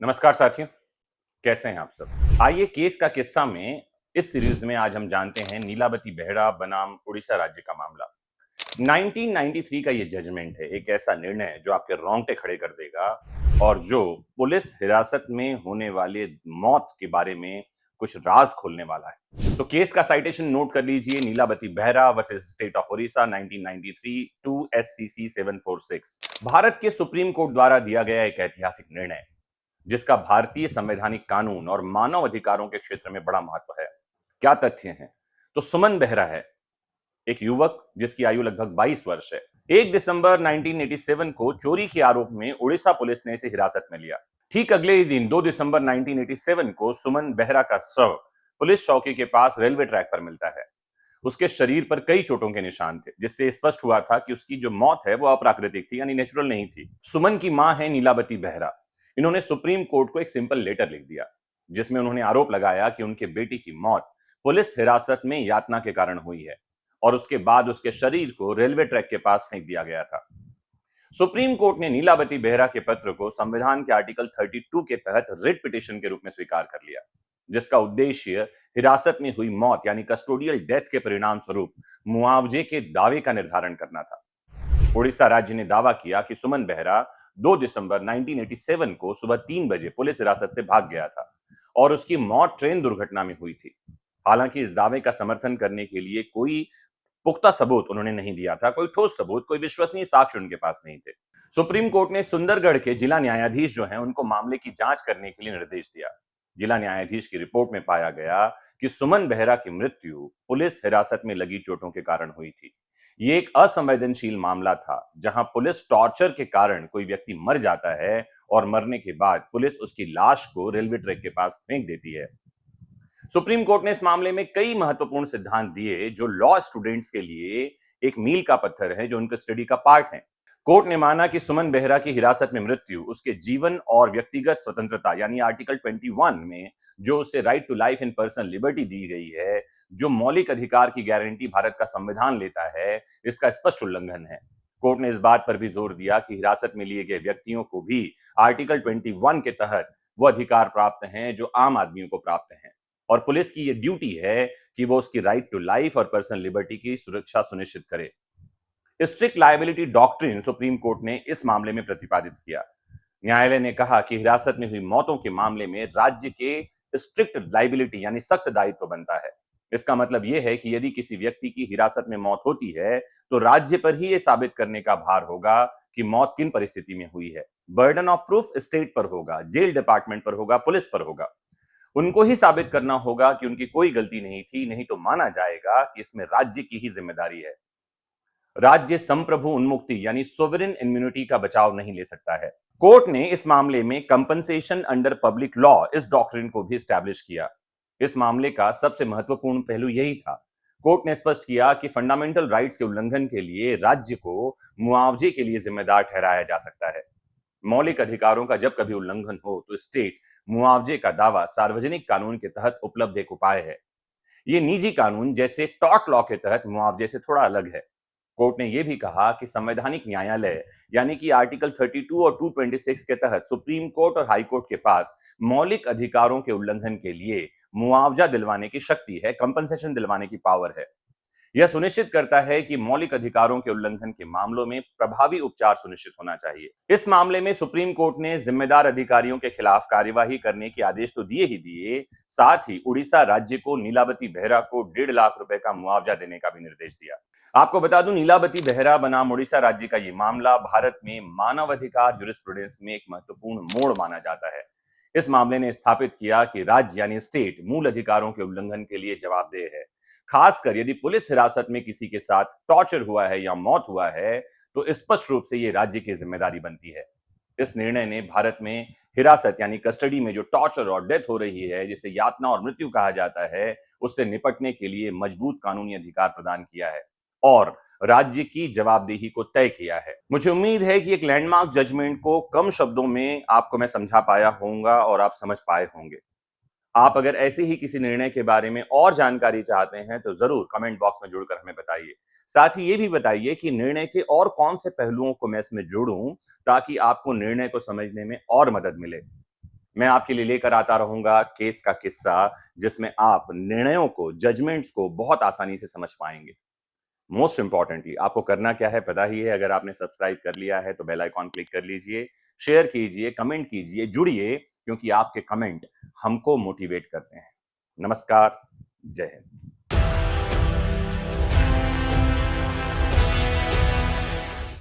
नमस्कार साथियों, कैसे हैं आप सब। आइए केस का किस्सा में इस सीरीज में आज हम जानते हैं नीलावती बेहरा बनाम उड़ीसा राज्य का मामला। 1993 का ये जजमेंट है, एक ऐसा निर्णय जो आपके रोंगटे खड़े कर देगा और जो पुलिस हिरासत में होने वाले मौत के बारे में कुछ राज खोलने वाला है। तो केस का साइटेशन नोट कर लीजिए, Nilavati Behera versus state of Orissa 1993 2 SCC 746। Bharat के सुप्रीम कोर्ट द्वारा दिया गया एक ऐतिहासिक निर्णय जिसका भारतीय संवैधानिक कानून और मानव अधिकारों के क्षेत्र में बड़ा महत्व है। क्या तथ्य हैं? तो सुमन बेहरा है एक युवक जिसकी आयु लगभग 22 वर्ष है। 1 दिसंबर 1987 को चोरी के आरोप में उड़ीसा पुलिस ने इसे हिरासत में लिया। ठीक अगले ही दिन 2 दिसंबर 1987 को सुमन बेहरा का शव पुलिस चौकी के पास रेलवे ट्रैक पर मिलता है। उसके शरीर पर कई चोटों के निशान थे, जिससे स्पष्ट हुआ था कि उसकी जो मौत है वो अप्राकृतिक थी, यानी नेचुरल नहीं थी। सुमन की मां है नीलावती बेहरा। इन्होंने सुप्रीम कोर्ट को एक सिंपल लेटर लिख दिया जिसमें उन्होंने आरोप लगाया कि उनके बेटी की मौत पुलिस हिरासत में यातना के कारण हुई है और उसके बाद उसके शरीर को रेलवे ट्रैक के पास फेंक दिया गया था। सुप्रीम कोर्ट ने नीलावती बेहरा के पत्र को संविधान के आर्टिकल 32 के तहत रिट पिटीशन के रूप में स्वीकार कर लिया, जिसका उद्देश्य हिरासत में हुई मौत यानी कस्टोडियल डेथ के परिणाम स्वरूप मुआवजे के दावे का निर्धारण करना था। उड़ीसा राज्य ने दावा किया कि सुमन बेहरा 2 दिसंबर 1987 को सुबह 3 बजे पुलिस हिरासत से भाग गया था और उसकी मौत ट्रेन दुर्घटना में हुई थी। हालांकि इस दावे का समर्थन करने के लिए कोई पुख्ता सबूत उन्होंने नहीं दिया था, कोई ठोस सबूत, कोई विश्वसनीय साक्ष्य उनके पास नहीं थे। सुप्रीम कोर्ट ने सुंदरगढ़ के जिला न्यायाधीश जो हैं उनको मामले की जांच करने के लिए निर्देश दिया। जिला न्यायाधीश की रिपोर्ट में पाया गया कि सुमन बेहरा की मृत्यु पुलिस हिरासत में लगी चोटों के कारण हुई थी। ये एक असंवेदनशील मामला था जहां पुलिस टॉर्चर के कारण कोई व्यक्ति मर जाता है और मरने के बाद पुलिस उसकी लाश को रेलवे ट्रैक के पास फेंक देती है। सुप्रीम कोर्ट ने इस मामले में कई महत्वपूर्ण सिद्धांत दिए जो लॉ स्टूडेंट्स के लिए एक मील का पत्थर है, जो उनके स्टडी का पार्ट है। कोर्ट ने माना कि सुमन बेहरा की हिरासत में मृत्यु उसके जीवन और व्यक्तिगत स्वतंत्रता यानी आर्टिकल 21 में जो उसे right to life in personal liberty दी गई है, जो मौलिक अधिकार की गारंटी भारत का संविधान लेता है, इसका स्पष्ट उल्लंघन है। कोर्ट ने इस बात पर भी जोर दिया कि हिरासत में लिए गए व्यक्तियों को भी आर्टिकल 21 के तहत वो अधिकार प्राप्त हैं जो आम आदमियों को प्राप्त हैं और पुलिस की ये ड्यूटी है कि वो उसकी राइट टू लाइफ और पर्सनल लिबर्टी की सुरक्षा सुनिश्चित करे। Strict liability doctrine supreme court ने इस मामले में प्रतिपादित किया। न्यायालय ने कहा कि हिरासत में हुई मौतों के मामले में राज्य के स्ट्रिक्ट लायबिलिटी यानी सख्त दायित्व बनता है। इसका मतलब यह है कि यदि किसी व्यक्ति की हिरासत में मौत होती है तो राज्य पर ही यह साबित करने का भार होगा कि मौत किन परिस्थिति में हुई है। बर्डन ऑफ प्रूफ स्टेट पर होगा, जेल डिपार्टमेंट पर होगा, पुलिस पर होगा। उनको ही साबित करना होगा कि उनकी कोई गलती नहीं थी, नहीं तो माना जाएगा कि इसमें राज्य की ही जिम्मेदारी है। राज्य संप्रभु उन्मुक्ति यानी सोवरेन इम्यूनिटी का बचाव नहीं ले सकता है। कोर्ट ने इस मामले में कंपनसेशन अंडर पब्लिक लॉ इस डॉक्ट्रिन को भी स्टैब्लिश किया। इस मामले का सबसे महत्वपूर्ण पहलू यही था। कोर्ट ने स्पष्ट किया कि फंडामेंटल राइट्स के उल्लंघन के लिए राज्य को मुआवजे के लिए जिम्मेदार ठहराया जा सकता है। मौलिक अधिकारों का जब कभी उल्लंघन हो तो स्टेट मुआवजे का दावा सार्वजनिक कानून के तहत उपलब्ध एक उपाय है। ये निजी कानून जैसे टॉर्ट लॉ के तहत मुआवजे से थोड़ा अलग है। कोर्ट ने यह भी कहा कि संवैधानिक न्यायालय यानी कि आर्टिकल 32 और 226 के तहत सुप्रीम कोर्ट और हाई कोर्ट के पास मौलिक अधिकारों के उल्लंघन के लिए मुआवजा दिलवाने की शक्ति है, कंपनसेशन दिलवाने की पावर है। यह सुनिश्चित करता है कि मौलिक अधिकारों के उल्लंघन के मामलों में प्रभावी उपचार सुनिश्चित होना चाहिए। इस मामले में सुप्रीम कोर्ट ने जिम्मेदार अधिकारियों के खिलाफ कार्यवाही करने के आदेश तो दिए ही दिए, साथ ही उड़ीसा राज्य को नीलावती बेहरा को 1.5 लाख रुपए का मुआवजा देने का भी निर्देश दिया। आपको बता दूं, नीलावती बेहरा बनाम उड़ीसा राज्य का यह मामला भारत में मानवाधिकार ज्यूरिस्प्रूडेंस में एक महत्वपूर्ण मोड़ माना जाता है। इस मामले ने स्थापित किया कि राज्य यानी स्टेट मूल अधिकारों के उल्लंघन के लिए जवाबदेह है। खासकर यदि पुलिस हिरासत में किसी के साथ टॉर्चर हुआ है या मौत हुआ है तो स्पष्ट रूप से यह राज्य की जिम्मेदारी बनती है। इस निर्णय ने भारत में हिरासत यानी कस्टडी में जो टॉर्चर और डेथ हो रही है, जिसे यातना और मृत्यु कहा जाता है, उससे निपटने के लिए मजबूत कानूनी अधिकार प्रदान किया है और राज्य की जवाबदेही को तय किया है। मुझे उम्मीद है कि एक लैंडमार्क जजमेंट को कम शब्दों में आपको मैं समझा पाया होऊंगा और आप समझ पाए होंगे। आप अगर ऐसे ही किसी निर्णय के बारे में और जानकारी चाहते हैं तो जरूर कमेंट बॉक्स में जुड़कर हमें बताइए। साथ ही ये भी बताइए कि निर्णय के और कौन से पहलुओं को मैं इसमें जोड़ूं ताकि आपको निर्णय को समझने में और मदद मिले। मैं आपके लिए लेकर आता रहूंगा केस का किस्सा, जिसमें आप निर्णयों को, जजमेंट्स को बहुत आसानी से समझ पाएंगे। मोस्ट इंपॉर्टेंटली आपको करना क्या है पता ही है। अगर आपने सब्सक्राइब कर लिया है तो बेल आइकॉन क्लिक कर लीजिए, शेयर कीजिए, कमेंट कीजिए, जुड़िए, क्योंकि आपके कमेंट हमको मोटिवेट करते हैं। नमस्कार, जय हिंद।